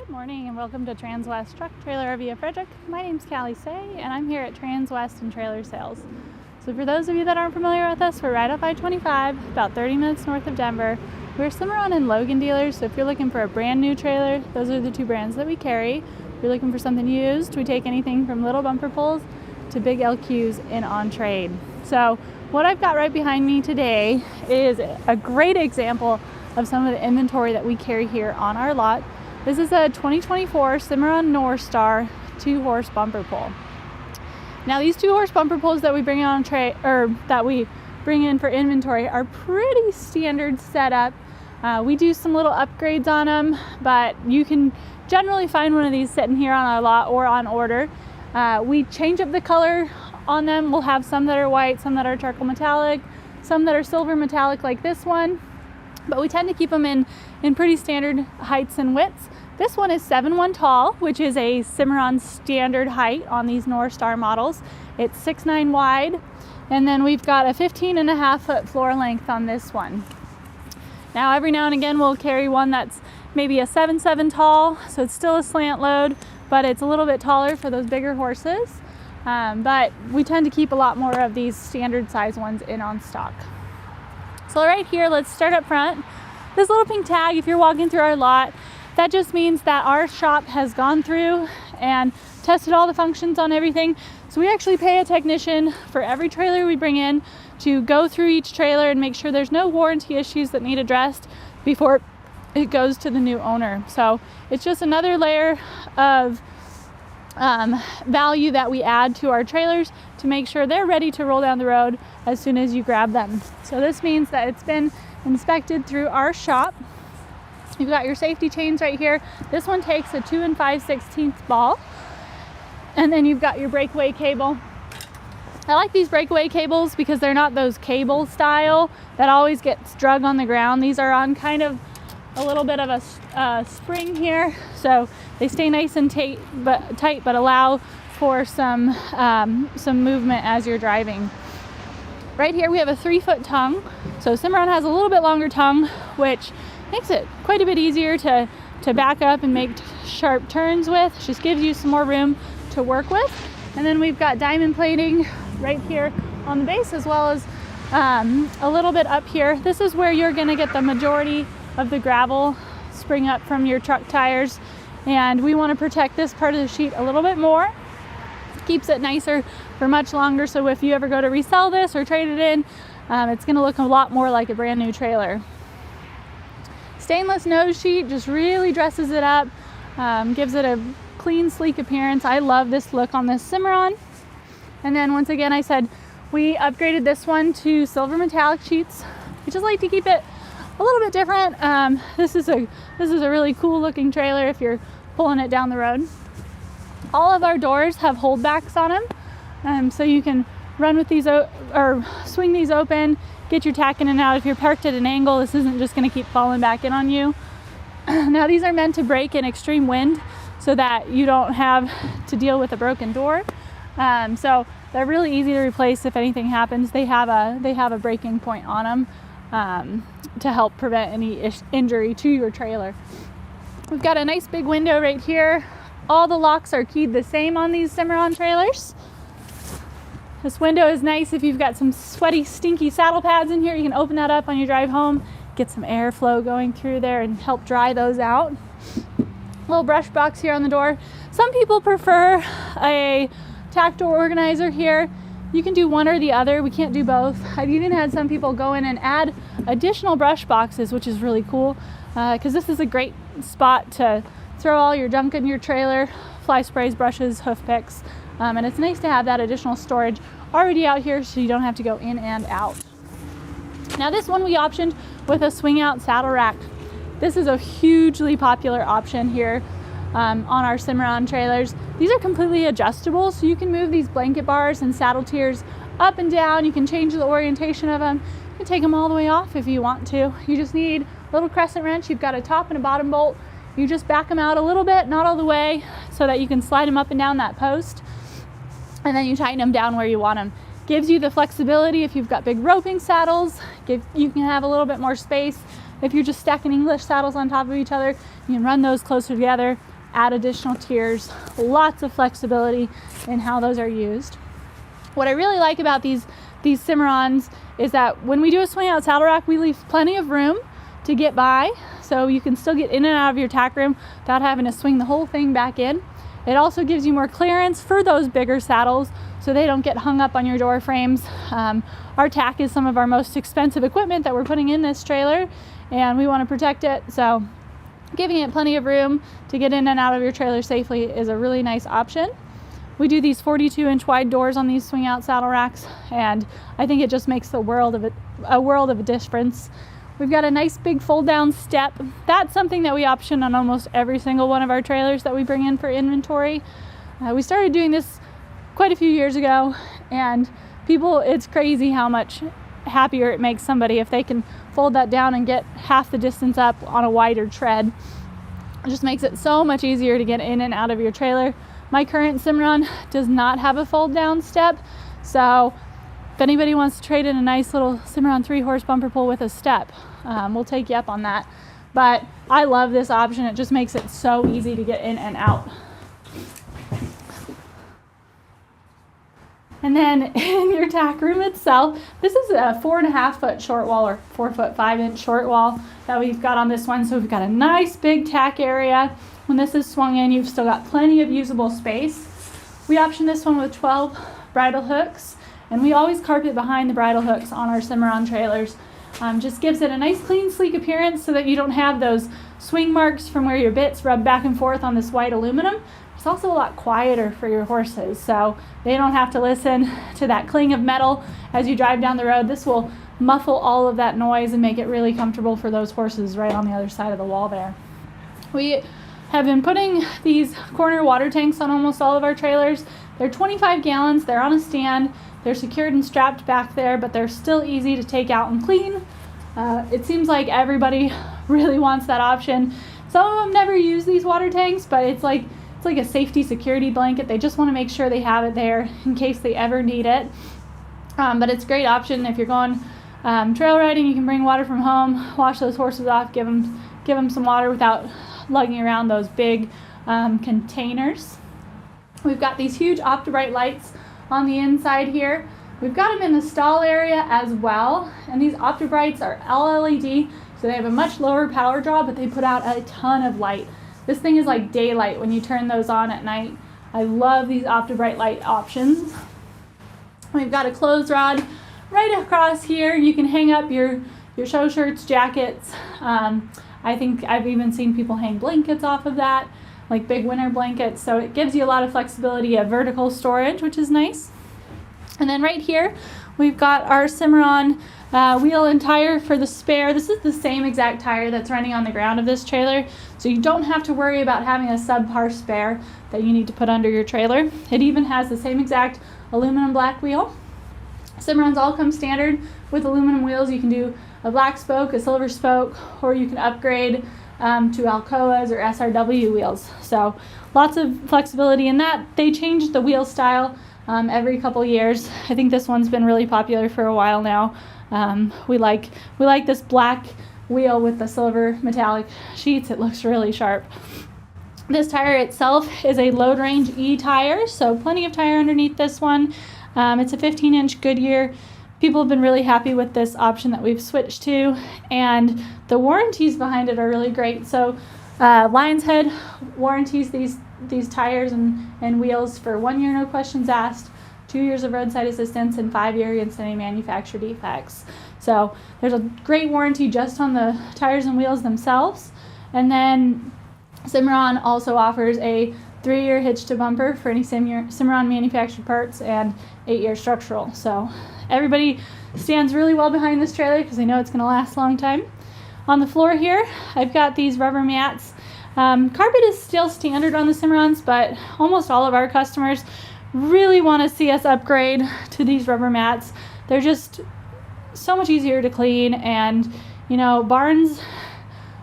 Good morning and welcome to Transwest Truck Trailer RV of Frederick. My name's Callie Say and I'm here at Transwest and Trailer Sales. So for those of you that aren't familiar with us, we're right off I-25, about 30 minutes north of Denver. We're Cimarron and Logan dealers, so if you're looking for a brand new trailer, those are the two brands that we carry. If you're looking for something used, we take anything from little bumper pulls to big LQs in on trade. So what I've got right behind me today is a great example of some of the inventory that we carry here on our lot. This is a 2024 Cimarron Norstar 2-horse bumper pull. Now these 2-horse bumper pulls that we bring on that we bring in for inventory are pretty standard setup. We do some little upgrades on them, but you can generally find one of these sitting here on our lot or on order. We change up the color on them. We'll have some that are white, some that are charcoal metallic, some that are silver metallic like this one, but we tend to keep them in pretty standard heights and widths. This one is 7'1" tall, which is a Cimarron standard height on these Norstar models. It's 6'9" wide, and then we've got a 15.5 foot floor length on this one. Now every now and again we'll carry one that's maybe a 7'7" tall, so it's still a slant load, but it's a little bit taller for those bigger horses. But we tend to keep a lot more of these standard size ones in on stock. So right here, let's start up front. This little pink tag, if you're walking through our lot, that just means that our shop has gone through and tested all the functions on everything. So we actually pay a technician for every trailer we bring in to go through each trailer and make sure there's no warranty issues that need addressed before it goes to the new owner. So it's just another layer of value that we add to our trailers to make sure they're ready to roll down the road as soon as you grab them. So this means that it's been inspected through our shop. You've got your safety chains right here. This one takes a 2 5/16 ball. And then you've got your breakaway cable. I like these breakaway cables because they're not those cable style that always gets drug on the ground. These are on kind of a little bit of a spring here, so they stay nice and tight, but allow for some movement as you're driving. Right here we have a 3-foot tongue. So Cimarron has a little bit longer tongue, which makes it quite a bit easier to back up and make sharp turns with. Just gives you some more room to work with. And then we've got diamond plating right here on the base, as well as a little bit up here. This is where you're going to get the majority of the gravel spring up from your truck tires, and we want to protect this part of the sheet a little bit more. Keeps it nicer for much longer, so if you ever go to resell this or trade it in, it's going to look a lot more like a brand new trailer. Stainless nose sheet just really dresses it up, gives it a clean, sleek appearance. I love this look on this Cimarron. And then once again, I said we upgraded this one to silver metallic sheets. We just like to keep it a little bit different. This is a really cool looking trailer if you're pulling it down the road. All of our doors have holdbacks on them, so you can run with these or swing these open, get your tack in and out. If you're parked at an angle, this isn't just going to keep falling back in on you. Now these are meant to break in extreme wind so that you don't have to deal with a broken door. So they're really easy to replace if anything happens. They have a breaking point on them to help prevent any injury to your trailer. We've got a nice big window right here. All the locks are keyed the same on these Cimarron trailers. This window is nice if you've got some sweaty, stinky saddle pads in here. You can open that up on your drive home, get some airflow going through there and help dry those out. Little brush box here on the door. Some people prefer a tack door organizer here. You can do one or the other. We can't do both. I've even had some people go in and add additional brush boxes, which is really cool because this is a great spot to throw all your junk in your trailer, fly sprays, brushes, hoof picks, and it's nice to have that additional storage already out here so you don't have to go in and out. Now this one we optioned with a swing out saddle rack. This is a hugely popular option here on our Cimarron trailers. These are completely adjustable, so you can move these blanket bars and saddle tiers up and down. You can change the orientation of them. You can take them all the way off if you want to. You just need a little crescent wrench. You've got a top and a bottom bolt. You just back them out a little bit, not all the way, so that you can slide them up and down that post, and then you tighten them down where you want them. Gives you the flexibility if you've got big roping saddles. You can have a little bit more space. If you're just stacking English saddles on top of each other, you can run those closer together. add additional tiers, lots of flexibility in how those are used. What I really like about these Cimarrons is that when we do a swing out saddle rack, we leave plenty of room to get by, so you can still get in and out of your tack room without having to swing the whole thing back in. It also gives you more clearance for those bigger saddles so they don't get hung up on your door frames. Our tack is some of our most expensive equipment that we're putting in this trailer, and we want to protect it, so giving it plenty of room to get in and out of your trailer safely is a really nice option. We do these 42-inch wide doors on these swing out saddle racks, and I think it just makes a world of a difference. We've got a nice big fold down step. That's something that we option on almost every single one of our trailers that we bring in for inventory. We started doing this quite a few years ago, and it's crazy how much happier it makes somebody if they can fold that down and get half the distance up on a wider tread. It just makes it so much easier to get in and out of your trailer. My current Cimarron does not have a fold down step, so if anybody wants to trade in a nice little Cimarron 3-horse bumper pull with a step, we'll take you up on that. But I love this option. It just makes it so easy to get in and out. And then in your tack room itself, this is a 4.5-foot short wall, or 4-foot 5-inch short wall that we've got on this one. So we've got a nice big tack area. When this is swung in, you've still got plenty of usable space. We option this one with 12 bridle hooks, and we always carpet behind the bridle hooks on our Cimarron trailers. Just gives it a nice, clean, sleek appearance so that you don't have those swing marks from where your bits rub back and forth on this white aluminum. It's also a lot quieter for your horses, so they don't have to listen to that cling of metal as you drive down the road. This will muffle all of that noise and make it really comfortable for those horses right on the other side of the wall there. We have been putting these corner water tanks on almost all of our trailers. They're 25 gallons, they're on a stand, they're secured and strapped back there, but they're still easy to take out and clean. It seems like everybody really wants that option. Some of them never use these water tanks, but it's like a safety security blanket. They just want to make sure they have it there in case they ever need it. But it's a great option if you're going trail riding. You can bring water from home, wash those horses off, give them some water without lugging around those big containers. We've got these huge OptiBrite lights on the inside here. We've got them in the stall area as well, and these OptiBrites are LED, so they have a much lower power draw, but they put out a ton of light. This thing is like daylight when you turn those on at night. I love these OptiBrite light options. We've got a clothes rod right across here. You can hang up your show shirts, jackets. I think I've even seen people hang blankets off of that, like big winter blankets. So it gives you a lot of flexibility of vertical storage, which is nice. And then right here, we've got our Cimarron wheel and tire for the spare. This is the same exact tire that's running on the ground of this trailer, so you don't have to worry about having a subpar spare that you need to put under your trailer. It even has the same exact aluminum black wheel. Cimarrons all come standard with aluminum wheels. You can do a black spoke, a silver spoke, or you can upgrade to Alcoas or SRW wheels. So lots of flexibility in that. They changed the wheel style every couple years. I think this one's been really popular for a while now. We like this black wheel with the silver metallic sheets. It looks really sharp. This tire itself is a load range E tire, so plenty of tire underneath this one. It's a 15-inch Goodyear. People have been really happy with this option that we've switched to, and the warranties behind it are really great. So Lions Head warranties these tires and wheels for 1 year, no questions asked, 2 years of roadside assistance, and 5 years against any manufacturer defects. So there's a great warranty just on the tires and wheels themselves. And then Cimarron also offers a 3-year hitch to bumper for any Cimarron manufactured parts and 8-year structural. So everybody stands really well behind this trailer because they know it's going to last a long time. On the floor here, I've got these rubber mats. Carpet is still standard on the Cimarrons, but almost all of our customers really want to see us upgrade to these rubber mats. They're just so much easier to clean, and you know, barns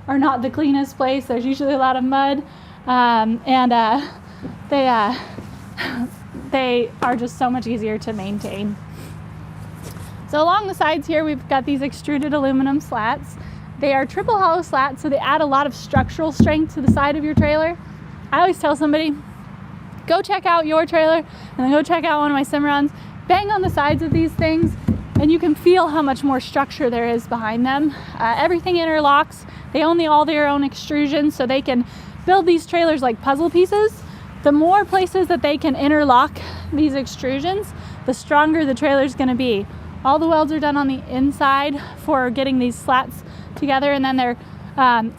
are not the cleanest place. There's usually a lot of mud, they are just so much easier to maintain. So along the sides here, we've got these extruded aluminum slats. They are triple hollow slats, so they add a lot of structural strength to the side of your trailer. I always tell somebody, go check out your trailer and then go check out one of my Cimarrons. Bang on the sides of these things and you can feel how much more structure there is behind them. Everything interlocks. They own all their own extrusions, so they can build these trailers like puzzle pieces. The more places that they can interlock these extrusions, the stronger the trailer is going to be. All the welds are done on the inside for getting these slats together, and then they're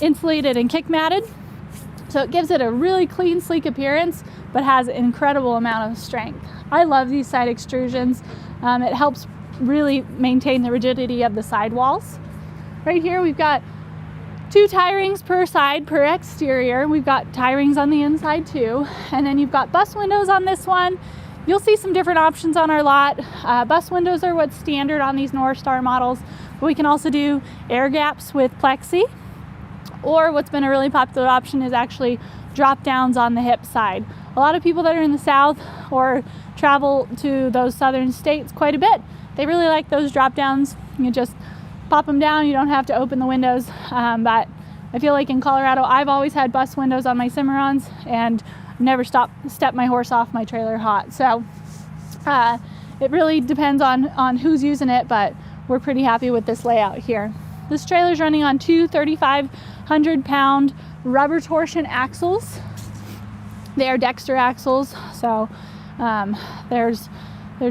insulated and kick matted. So it gives it a really clean, sleek appearance, but has an incredible amount of strength. I love these side extrusions. It helps really maintain the rigidity of the sidewalls. Right here we've got 2 tie rings per side per exterior. We've got tie rings on the inside too. And then you've got bus windows on this one. You'll see some different options on our lot. Bus windows are what's standard on these Norstar models, but we can also do air gaps with plexi, or what's been a really popular option is actually drop downs on the hip side. A lot of people that are in the South or travel to those southern states quite a bit, they really like those drop downs. You just pop them down, you don't have to open the windows. But I feel like in Colorado, I've always had bus windows on my Cimarrons and never stepped my horse off my trailer hot. So it really depends on who's using it, but we're pretty happy with this layout here. This trailer's running on 2 3,500-pound rubber torsion axles. They are Dexter axles, so there's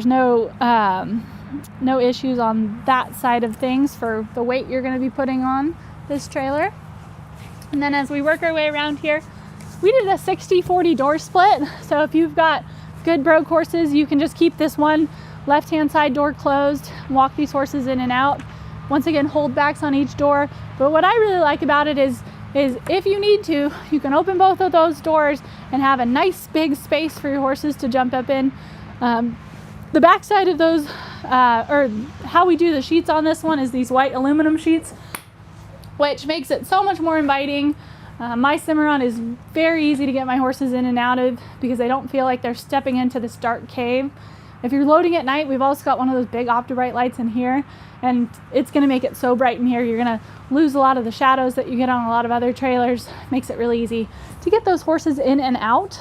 no issues on that side of things for the weight you're going to be putting on this trailer. And then as we work our way around here, we did a 60-40 door split. So if you've got good broke horses, you can just keep this one left-hand side door closed, walk these horses in and out. Once again, holdbacks on each door. But what I really like about it is if you need to, you can open both of those doors and have a nice big space for your horses to jump up in. The back side of those, or how we do the sheets on this one, is these white aluminum sheets, which makes it so much more inviting. My Cimarron is very easy to get my horses in and out of because they don't feel like they're stepping into this dark cave. If you're loading at night, we've also got one of those big Optibright lights in here, and it's going to make it so bright in here. You're going to lose a lot of the shadows that you get on a lot of other trailers. Makes it really easy to get those horses in and out.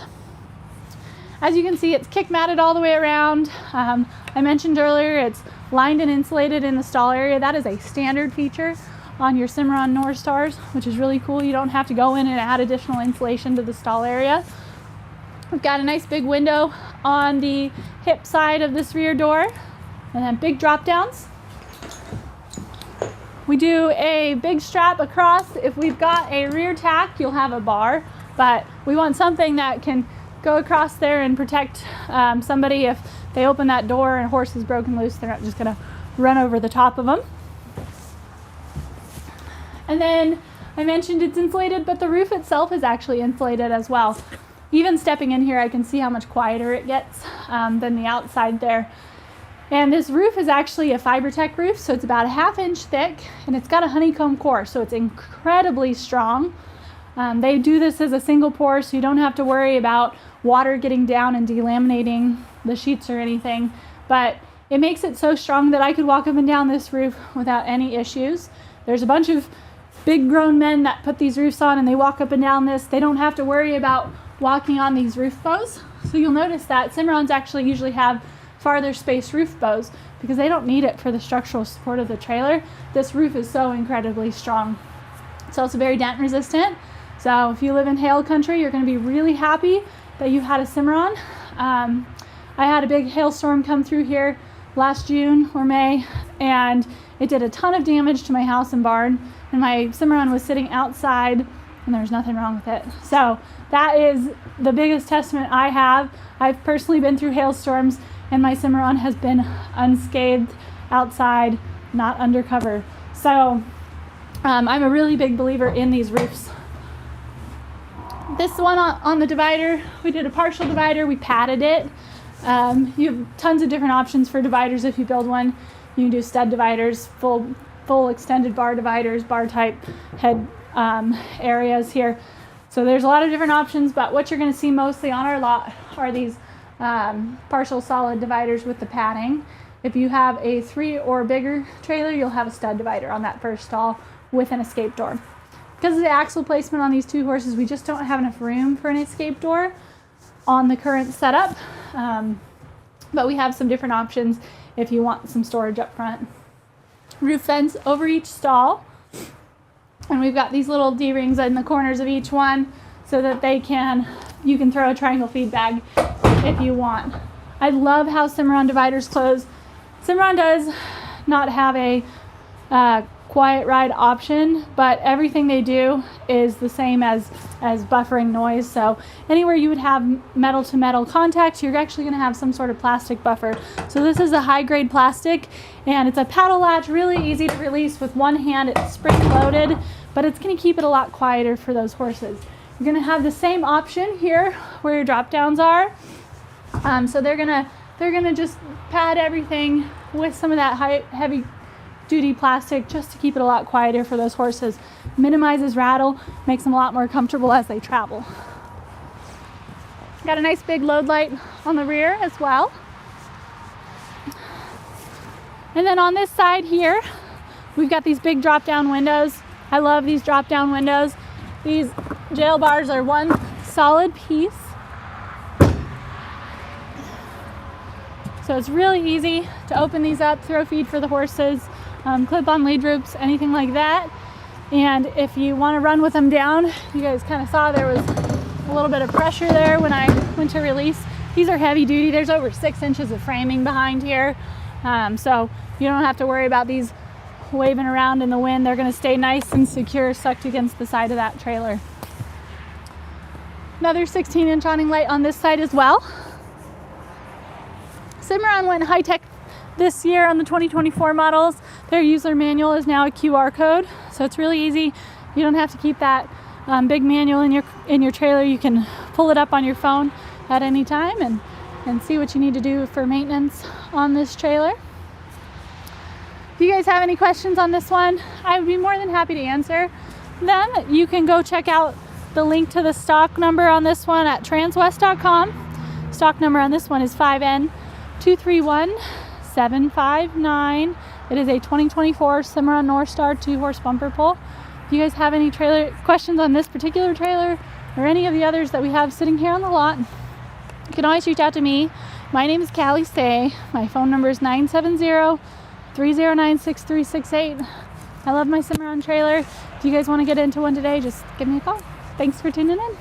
As you can see, it's kick matted all the way around. I mentioned earlier it's lined and insulated in the stall area. That is a standard feature on your Cimarron Norstars, which is really cool. You don't have to go in and add additional insulation to the stall area. We've got a nice big window on the hip side of this rear door, and then big drop downs. We do a big strap across. If we've got a rear tack, you'll have a bar, but we want something that can go across there and protect somebody if they open that door and a horse is broken loose. They're not just gonna run over the top of them. And then I mentioned it's insulated, but the roof itself is actually insulated as well. Even stepping in here, I can see how much quieter it gets than the outside there. And this roof is actually a FiberTech roof, so it's about a 1/2 inch thick, and it's got a honeycomb core, so it's incredibly strong. They do this as a single pour, so you don't have to worry about water getting down and delaminating the sheets or anything. But it makes it so strong that I could walk up and down this roof without any issues. There's a bunch of big grown men that put these roofs on and they walk up and down this. They don't have to worry about walking on these roof bows. So you'll notice that Cimarrons actually usually have farther space roof bows because they don't need it for the structural support of the trailer. This roof is so incredibly strong. It's also very dent resistant. So if you live in hail country, you're going to be really happy that you had a Cimarron. I had a big hailstorm come through here last June or May, and it did a ton of damage to my house and barn, and my Cimarron was sitting outside and there's nothing wrong with it. So that is the biggest testament I have. I've personally been through hailstorms and my Cimarron has been unscathed outside, not undercover. So I'm a really big believer in these roofs. This one on the divider, we did a partial divider, we padded it. You have tons of different options for dividers if you build one. You can do stud dividers, full extended bar dividers, bar type head areas here. So there's a lot of different options, but what you're going to see mostly on our lot are these partial solid dividers with the padding. If you have a 3 or bigger trailer, you'll have a stud divider on that first stall with an escape door. because of the axle placement on these two horses, we just don't have enough room for an escape door on the current setup. But we have some different options if you want some storage up front. Roof vents over each stall. And we've got these little D-rings in the corners of each one so that you can throw a triangle feed bag if you want. I love how Cimarron dividers close. Cimarron does not have a quiet ride option, but everything they do is the same as buffering noise. So anywhere you would have metal to metal contact, you're actually going to have some sort of plastic buffer. So this is a high grade plastic, and it's a paddle latch, really easy to release with one hand. It's spring loaded, but it's going to keep it a lot quieter for those horses. You're going to have the same option here where your drop downs are. So they're gonna just pad everything with some of that heavy duty plastic just to keep it a lot quieter for those horses. Minimizes rattle, makes them a lot more comfortable as they travel. Got a nice big load light on the rear as well. And then on this side here, we've got these big drop down windows. I love these drop down windows. These jail bars are one solid piece. So it's really easy to open these up, throw feed for the horses, clip on lead ropes, anything like that. And if you want to run with them down, you guys kind of saw there was a little bit of pressure there when I went to release. These are heavy duty. There's over 6 inches of framing behind here. So you don't have to worry about these waving around in the wind. They're going to stay nice and secure, sucked against the side of that trailer. Another 16-inch awning light on this side as well. Cimarron went high-tech this year on the 2024 models. Their user manual is now a QR code, so it's really easy. You don't have to keep that big manual in your trailer. You can pull it up on your phone at any time and see what you need to do for maintenance on this trailer. If you guys have any questions on this one, I would be more than happy to answer them. You can go check out the link to the stock number on this one at transwest.com. Stock number on this one is 5N231759. It is a 2024 Cimarron Norstar 2-horse bumper pull. If you guys have any trailer questions on this particular trailer or any of the others that we have sitting here on the lot, you can always reach out to me. My name is Callie Stay. My phone number is 970-309-6368. I love my Cimarron trailer. If you guys want to get into one today, just give me a call. Thanks for tuning in.